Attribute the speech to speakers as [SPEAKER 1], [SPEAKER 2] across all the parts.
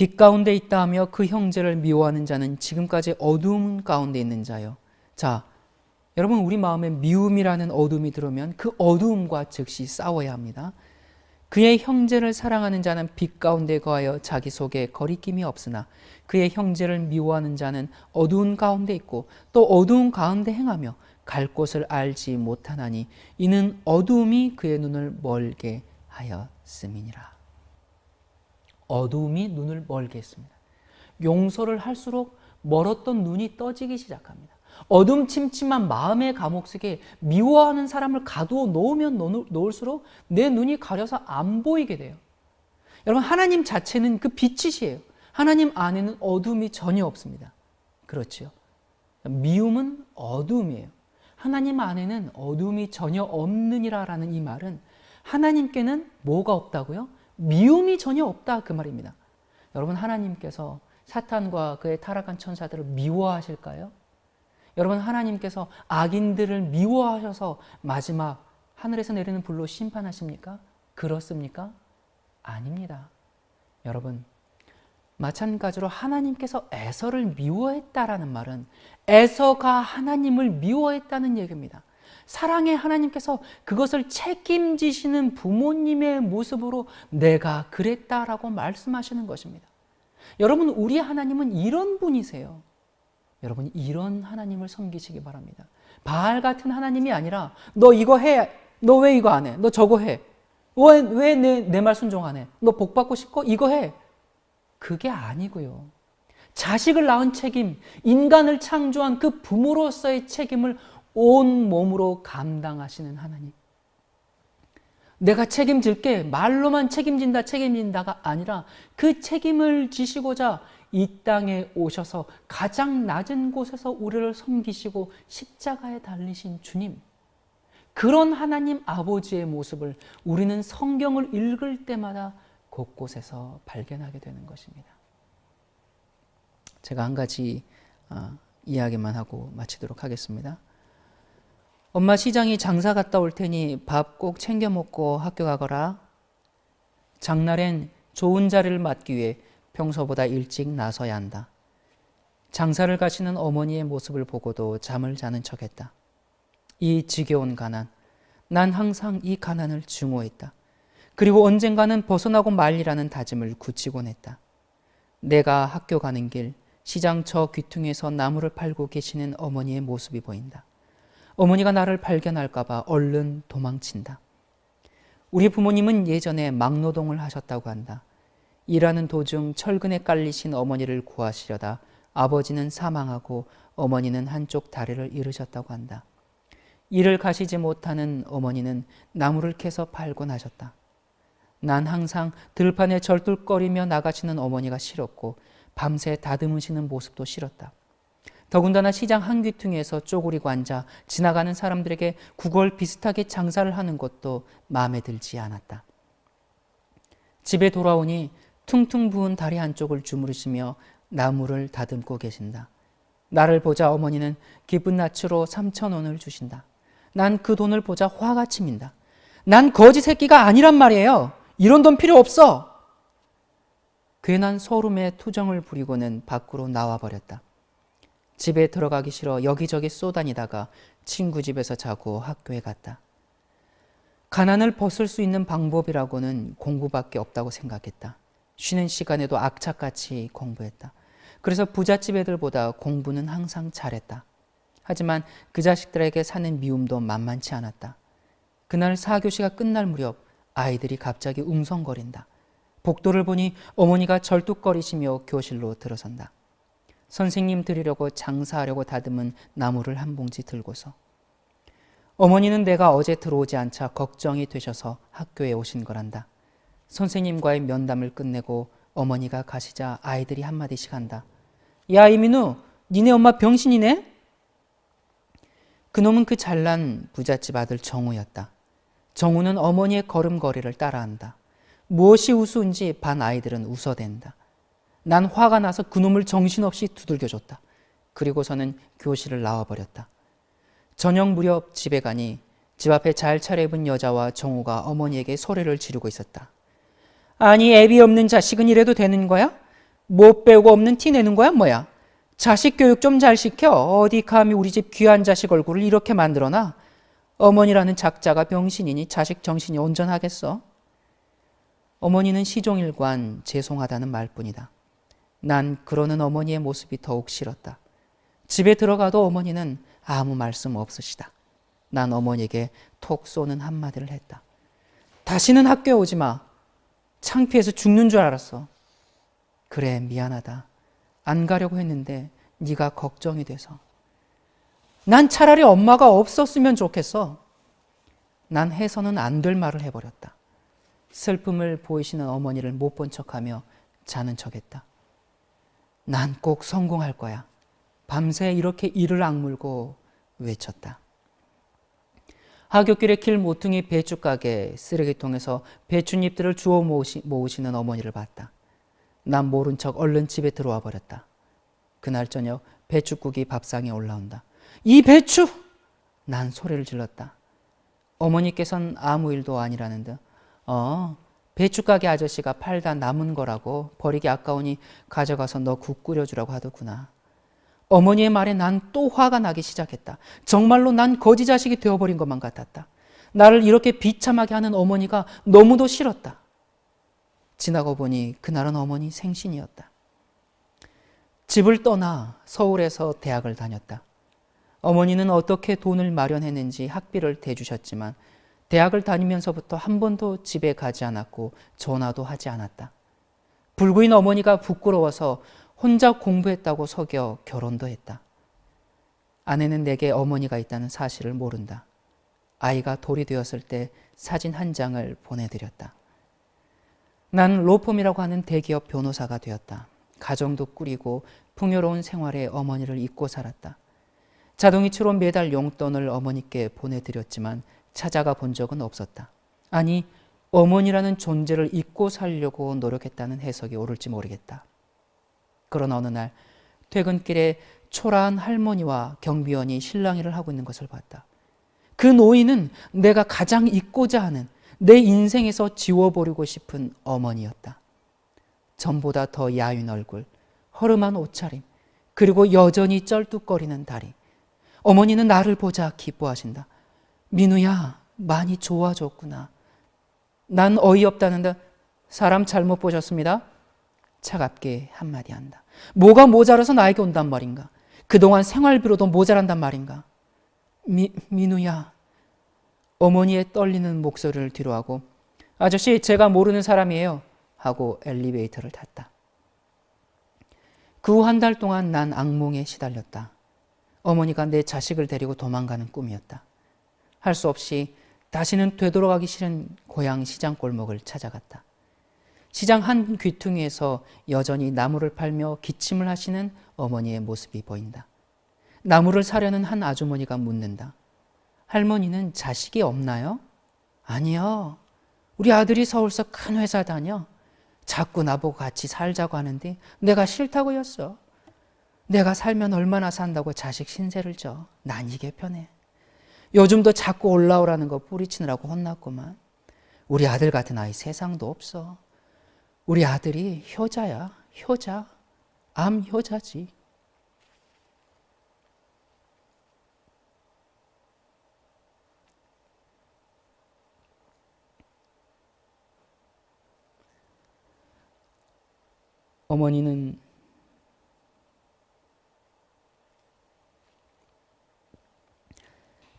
[SPEAKER 1] 빛 가운데 있다 하며 그 형제를 미워하는 자는 지금까지 어두움 가운데 있는 자요. 자, 여러분, 우리 마음에 미움이라는 어둠이 들어오면 그 어두움과 즉시 싸워야 합니다. 그의 형제를 사랑하는 자는 빛 가운데 거하여 자기 속에 거리낌이 없으나 그의 형제를 미워하는 자는 어두운 가운데 있고 또 어두운 가운데 행하며 갈 곳을 알지 못하나니 이는 어두움이 그의 눈을 멀게 하였음이니라. 어두움이 눈을 멀게 했습니다. 용서를 할수록 멀었던 눈이 떠지기 시작합니다. 어둠침침한 마음의 감옥 속에 미워하는 사람을 가두어 놓으면 놓을수록 내 눈이 가려서 안 보이게 돼요. 여러분, 하나님 자체는 그 빛이시에요. 하나님 안에는 어둠이 전혀 없습니다. 그렇죠? 미움은 어둠이에요. 하나님 안에는 어둠이 전혀 없느니라라는 이 말은 하나님께는 뭐가 없다고요? 미움이 전혀 없다, 그 말입니다. 여러분, 하나님께서 사탄과 그의 타락한 천사들을 미워하실까요? 여러분, 하나님께서 악인들을 미워하셔서 마지막 하늘에서 내리는 불로 심판하십니까? 그렇습니까? 아닙니다. 여러분, 마찬가지로 하나님께서 에서를 미워했다라는 말은 에서가 하나님을 미워했다는 얘기입니다. 사랑의 하나님께서 그것을 책임지시는 부모님의 모습으로 내가 그랬다라고 말씀하시는 것입니다. 여러분, 우리 하나님은 이런 분이세요. 여러분, 이런 하나님을 섬기시기 바랍니다. 바알 같은 하나님이 아니라 너 이거 해, 너 왜 이거 안 해, 너 저거 해, 왜 내 말 순종 안 해, 너 복 받고 싶고 이거 해. 그게 아니고요. 자식을 낳은 책임, 인간을 창조한 그 부모로서의 책임을 온 몸으로 감당하시는 하나님. 내가 책임질게, 말로만 책임진다가 아니라 그 책임을 지시고자 이 땅에 오셔서 가장 낮은 곳에서 우리를 섬기시고 십자가에 달리신 주님, 그런 하나님 아버지의 모습을 우리는 성경을 읽을 때마다 곳곳에서 발견하게 되는 것입니다. 제가 한 가지 이야기만 하고 마치도록 하겠습니다. 엄마, 시장이 장사 갔다 올 테니 밥 꼭 챙겨 먹고 학교 가거라. 장날엔 좋은 자리를 맡기 위해 평소보다 일찍 나서야 한다. 장사를 가시는 어머니의 모습을 보고도 잠을 자는 척했다. 이 지겨운 가난, 난 항상 이 가난을 증오했다. 그리고 언젠가는 벗어나고 말리라는 다짐을 굳히곤 했다. 내가 학교 가는 길, 시장 저 귀퉁에서 나무를 팔고 계시는 어머니의 모습이 보인다. 어머니가 나를 발견할까 봐 얼른 도망친다. 우리 부모님은 예전에 막노동을 하셨다고 한다. 일하는 도중 철근에 깔리신 어머니를 구하시려다 아버지는 사망하고 어머니는 한쪽 다리를 잃으셨다고 한다. 일을 가시지 못하는 어머니는 나무를 캐서 팔곤 하셨다. 난 항상 들판에 절뚝거리며 나가시는 어머니가 싫었고 밤새 다듬으시는 모습도 싫었다. 더군다나 시장 한 귀퉁이에서 쪼그리고 앉아 지나가는 사람들에게 구걸 비슷하게 장사를 하는 것도 마음에 들지 않았다. 집에 돌아오니 퉁퉁 부은 다리 한쪽을 주무르시며 나무를 다듬고 계신다. 나를 보자 어머니는 기쁜 낯으로 3,000원을 주신다. 난 그 돈을 보자 화가 치민다. 난 거지 새끼가 아니란 말이에요. 이런 돈 필요 없어. 괜한 소름에 투정을 부리고는 밖으로 나와버렸다. 집에 들어가기 싫어 여기저기 쏘다니다가 친구 집에서 자고 학교에 갔다. 가난을 벗을 수 있는 방법이라고는 공부밖에 없다고 생각했다. 쉬는 시간에도 악착같이 공부했다. 그래서 부잣집 애들보다 공부는 항상 잘했다. 하지만 그 자식들에게 사는 미움도 만만치 않았다. 그날 4교시가 끝날 무렵 아이들이 갑자기 웅성거린다. 복도를 보니 어머니가 절뚝거리시며 교실로 들어선다. 선생님 드리려고 장사하려고 다듬은 나무를 한 봉지 들고서. 어머니는 내가 어제 들어오지 않자 걱정이 되셔서 학교에 오신 거란다. 선생님과의 면담을 끝내고 어머니가 가시자 아이들이 한마디씩 한다. 야, 이민우, 니네 엄마 병신이네? 그놈은 그 잘난 부잣집 아들 정우였다. 정우는 어머니의 걸음걸이를 따라한다. 무엇이 우스운지 반 아이들은 웃어댄다. 난 화가 나서 그놈을 정신없이 두들겨줬다. 그리고서는 교실을 나와버렸다. 저녁 무렵 집에 가니 집 앞에 잘 차려입은 여자와 정우가 어머니에게 소리를 지르고 있었다. 아니, 애비 없는 자식은 이래도 되는 거야? 못 배우고 없는 티 내는 거야 뭐야? 자식 교육 좀 잘 시켜. 어디 감히 우리 집 귀한 자식 얼굴을 이렇게 만들어놔. 어머니라는 작자가 병신이니 자식 정신이 온전하겠어? 어머니는 시종일관 죄송하다는 말뿐이다. 난 그러는 어머니의 모습이 더욱 싫었다. 집에 들어가도 어머니는 아무 말씀 없으시다. 난 어머니에게 톡 쏘는 한마디를 했다. 다시는 학교에 오지 마. 창피해서 죽는 줄 알았어. 그래, 미안하다. 안 가려고 했는데 네가 걱정이 돼서. 난 차라리 엄마가 없었으면 좋겠어. 난 해서는 안 될 말을 해버렸다. 슬픔을 보이시는 어머니를 못 본 척하며 자는 척했다. 난 꼭 성공할 거야. 밤새 이렇게 이를 악물고 외쳤다. 하굣길에 길 모퉁이 배춧가게 쓰레기통에서 배춧잎들을 주워 모으시는 어머니를 봤다. 난 모른 척 얼른 집에 들어와 버렸다. 그날 저녁 배춧국이 밥상에 올라온다. 이 배추! 난 소리를 질렀다. 어머니께서는 아무 일도 아니라는 듯 배춧가게 아저씨가 팔다 남은 거라고 버리기 아까우니 가져가서 너 국 끓여주라고 하더구나. 어머니의 말에 난 또 화가 나기 시작했다. 정말로 난 거지 자식이 되어버린 것만 같았다. 나를 이렇게 비참하게 하는 어머니가 너무도 싫었다. 지나고 보니 그날은 어머니 생신이었다. 집을 떠나 서울에서 대학을 다녔다. 어머니는 어떻게 돈을 마련했는지 학비를 대주셨지만 대학을 다니면서부터 한 번도 집에 가지 않았고 전화도 하지 않았다. 불구인 어머니가 부끄러워서 혼자 공부했다고 속여 결혼도 했다. 아내는 내게 어머니가 있다는 사실을 모른다. 아이가 돌이 되었을 때 사진 한 장을 보내드렸다. 난 로펌이라고 하는 대기업 변호사가 되었다. 가정도 꾸리고 풍요로운 생활에 어머니를 잊고 살았다. 자동이체로 매달 용돈을 어머니께 보내드렸지만 찾아가 본 적은 없었다. 아니, 어머니라는 존재를 잊고 살려고 노력했다는 해석이 옳을지 모르겠다. 그런 어느 날 퇴근길에 초라한 할머니와 경비원이 실랑이를 하고 있는 것을 봤다. 그 노인은 내가 가장 잊고자 하는, 내 인생에서 지워버리고 싶은 어머니였다. 전보다 더 야윈 얼굴, 허름한 옷차림, 그리고 여전히 쩔뚝거리는 다리. 어머니는 나를 보자 기뻐하신다. 민우야, 많이 좋아졌구나. 난 어이없다는데 사람 잘못 보셨습니다. 차갑게 한마디 한다. 뭐가 모자라서 나에게 온단 말인가? 그동안 생활비로도 모자란단 말인가? 민우야. 어머니의 떨리는 목소리를 뒤로하고 아저씨, 제가 모르는 사람이에요 하고 엘리베이터를 탔다. 그 후 한 달 동안 난 악몽에 시달렸다. 어머니가 내 자식을 데리고 도망가는 꿈이었다. 할 수 없이 다시는 되돌아가기 싫은 고향 시장 골목을 찾아갔다. 시장 한 귀퉁이에서 여전히 나무를 팔며 기침을 하시는 어머니의 모습이 보인다. 나무를 사려는 한 아주머니가 묻는다. 할머니는 자식이 없나요? 아니요. 우리 아들이 서울서 큰 회사 다녀. 자꾸 나보고 같이 살자고 하는데 내가 싫다고 했어. 내가 살면 얼마나 산다고 자식 신세를 져. 난 이게 편해. 요즘도 자꾸 올라오라는 거 뿌리치느라고 혼났구만. 우리 아들 같은 아이 세상도 없어. 우리 아들이 효자야, 효자. 암 효자지. 어머니는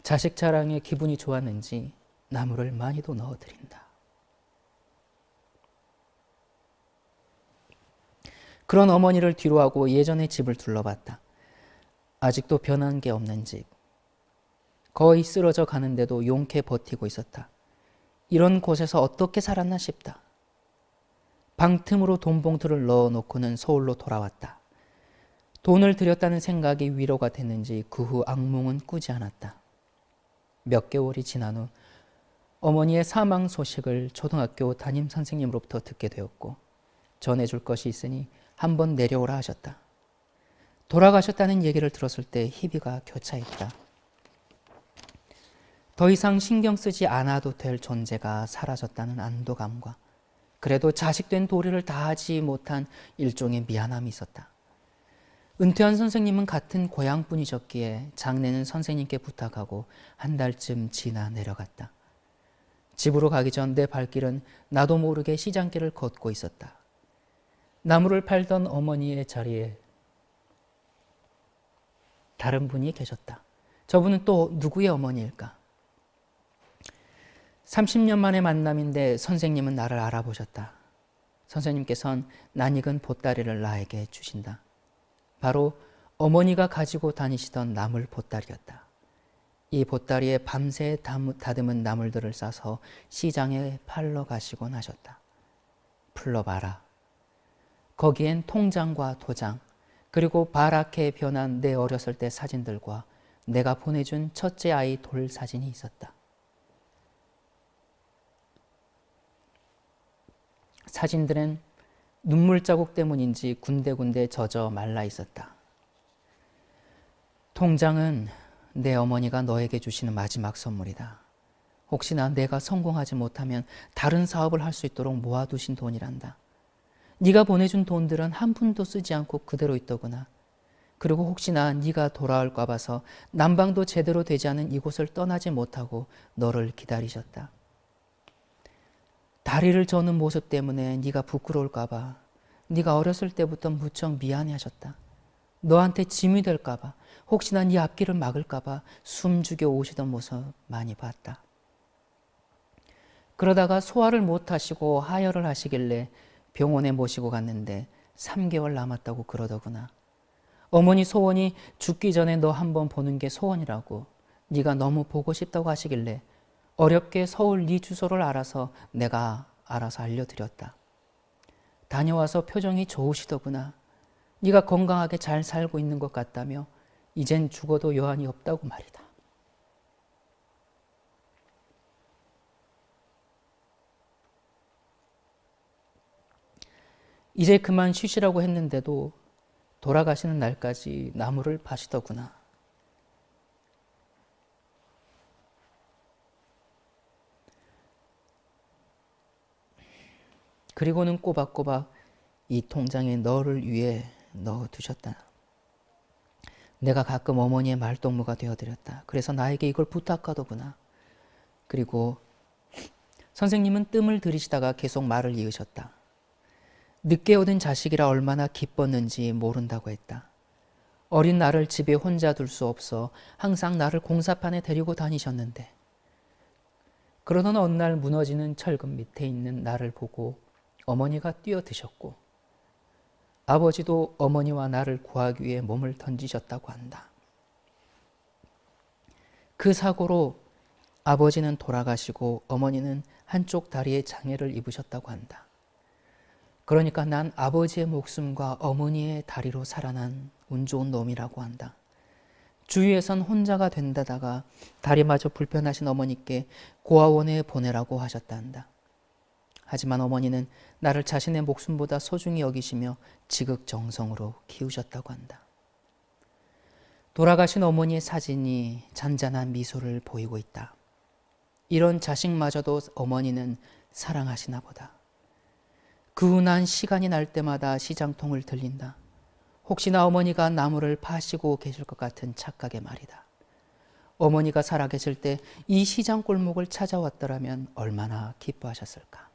[SPEAKER 1] 자식 자랑에 기분이 좋았는지 나무를 많이도 넣어드린다. 그런 어머니를 뒤로하고 예전의 집을 둘러봤다. 아직도 변한 게 없는 집. 거의 쓰러져 가는데도 용케 버티고 있었다. 이런 곳에서 어떻게 살았나 싶다. 방 틈으로 돈 봉투를 넣어놓고는 서울로 돌아왔다. 돈을 들였다는 생각이 위로가 됐는지 그 후 악몽은 꾸지 않았다. 몇 개월이 지난 후 어머니의 사망 소식을 초등학교 담임 선생님으로부터 듣게 되었고 전해줄 것이 있으니 한번 내려오라 하셨다. 돌아가셨다는 얘기를 들었을 때 희비가 교차했다. 더 이상 신경 쓰지 않아도 될 존재가 사라졌다는 안도감과 그래도 자식된 도리를 다하지 못한 일종의 미안함이 있었다. 은퇴한 선생님은 같은 고향분이셨기에 장례는 선생님께 부탁하고 한 달쯤 지나 내려갔다. 집으로 가기 전 내 발길은 나도 모르게 시장길을 걷고 있었다. 나무를 팔던 어머니의 자리에 다른 분이 계셨다. 저분은 또 누구의 어머니일까? 30년 만의 만남인데 선생님은 나를 알아보셨다. 선생님께선 낯익은 보따리를 나에게 주신다. 바로 어머니가 가지고 다니시던 나물 보따리였다. 이 보따리에 밤새 다듬은 나물들을 싸서 시장에 팔러 가시곤 하셨다. 풀러봐라. 거기엔 통장과 도장, 그리고 바랗게 변한 내 어렸을 때 사진들과 내가 보내준 첫째 아이 돌 사진이 있었다. 사진들은 눈물 자국 때문인지 군데군데 젖어 말라 있었다. 통장은 내 어머니가 너에게 주시는 마지막 선물이다. 혹시나 내가 성공하지 못하면 다른 사업을 할 수 있도록 모아두신 돈이란다. 네가 보내준 돈들은 한 푼도 쓰지 않고 그대로 있더구나. 그리고 혹시나 네가 돌아올까 봐서 난방도 제대로 되지 않은 이곳을 떠나지 못하고 너를 기다리셨다. 다리를 저는 모습 때문에 네가 부끄러울까 봐 네가 어렸을 때부터 무척 미안해하셨다. 너한테 짐이 될까 봐, 혹시나 네 앞길을 막을까 봐 숨죽여 오시던 모습 많이 봤다. 그러다가 소화를 못하시고 하혈을 하시길래 병원에 모시고 갔는데 3개월 남았다고 그러더구나. 어머니 소원이 죽기 전에 너 한번 보는 게 소원이라고, 네가 너무 보고 싶다고 하시길래 어렵게 서울 네 주소를 알아서 내가 알아서 알려드렸다. 다녀와서 표정이 좋으시더구나. 네가 건강하게 잘 살고 있는 것 같다며 이젠 죽어도 여한이 없다고 말이다. 이제 그만 쉬시라고 했는데도 돌아가시는 날까지 나무를 파시더구나. 그리고는 꼬박꼬박 이 통장에 너를 위해 넣어두셨다. 내가 가끔 어머니의 말동무가 되어드렸다. 그래서 나에게 이걸 부탁하더구나. 그리고 선생님은 뜸을 들이시다가 계속 말을 이으셨다. 늦게 얻은 자식이라 얼마나 기뻤는지 모른다고 했다. 어린 나를 집에 혼자 둘 수 없어 항상 나를 공사판에 데리고 다니셨는데, 그러던 어느 날 무너지는 철근 밑에 있는 나를 보고 어머니가 뛰어드셨고, 아버지도 어머니와 나를 구하기 위해 몸을 던지셨다고 한다. 그 사고로 아버지는 돌아가시고 어머니는 한쪽 다리에 장애를 입으셨다고 한다. 그러니까 난 아버지의 목숨과 어머니의 다리로 살아난 운 좋은 놈이라고 한다. 주위에선 혼자가 된다다가 다리마저 불편하신 어머니께 고아원에 보내라고 하셨다 한다. 하지만 어머니는 나를 자신의 목숨보다 소중히 여기시며 지극정성으로 키우셨다고 한다. 돌아가신 어머니의 사진이 잔잔한 미소를 보이고 있다. 이런 자식마저도 어머니는 사랑하시나 보다. 그 난 시간이 날 때마다 시장통을 들린다. 혹시나 어머니가 나무를 파시고 계실 것 같은 착각의 말이다. 어머니가 살아계실 때 이 시장 골목을 찾아왔더라면 얼마나 기뻐하셨을까.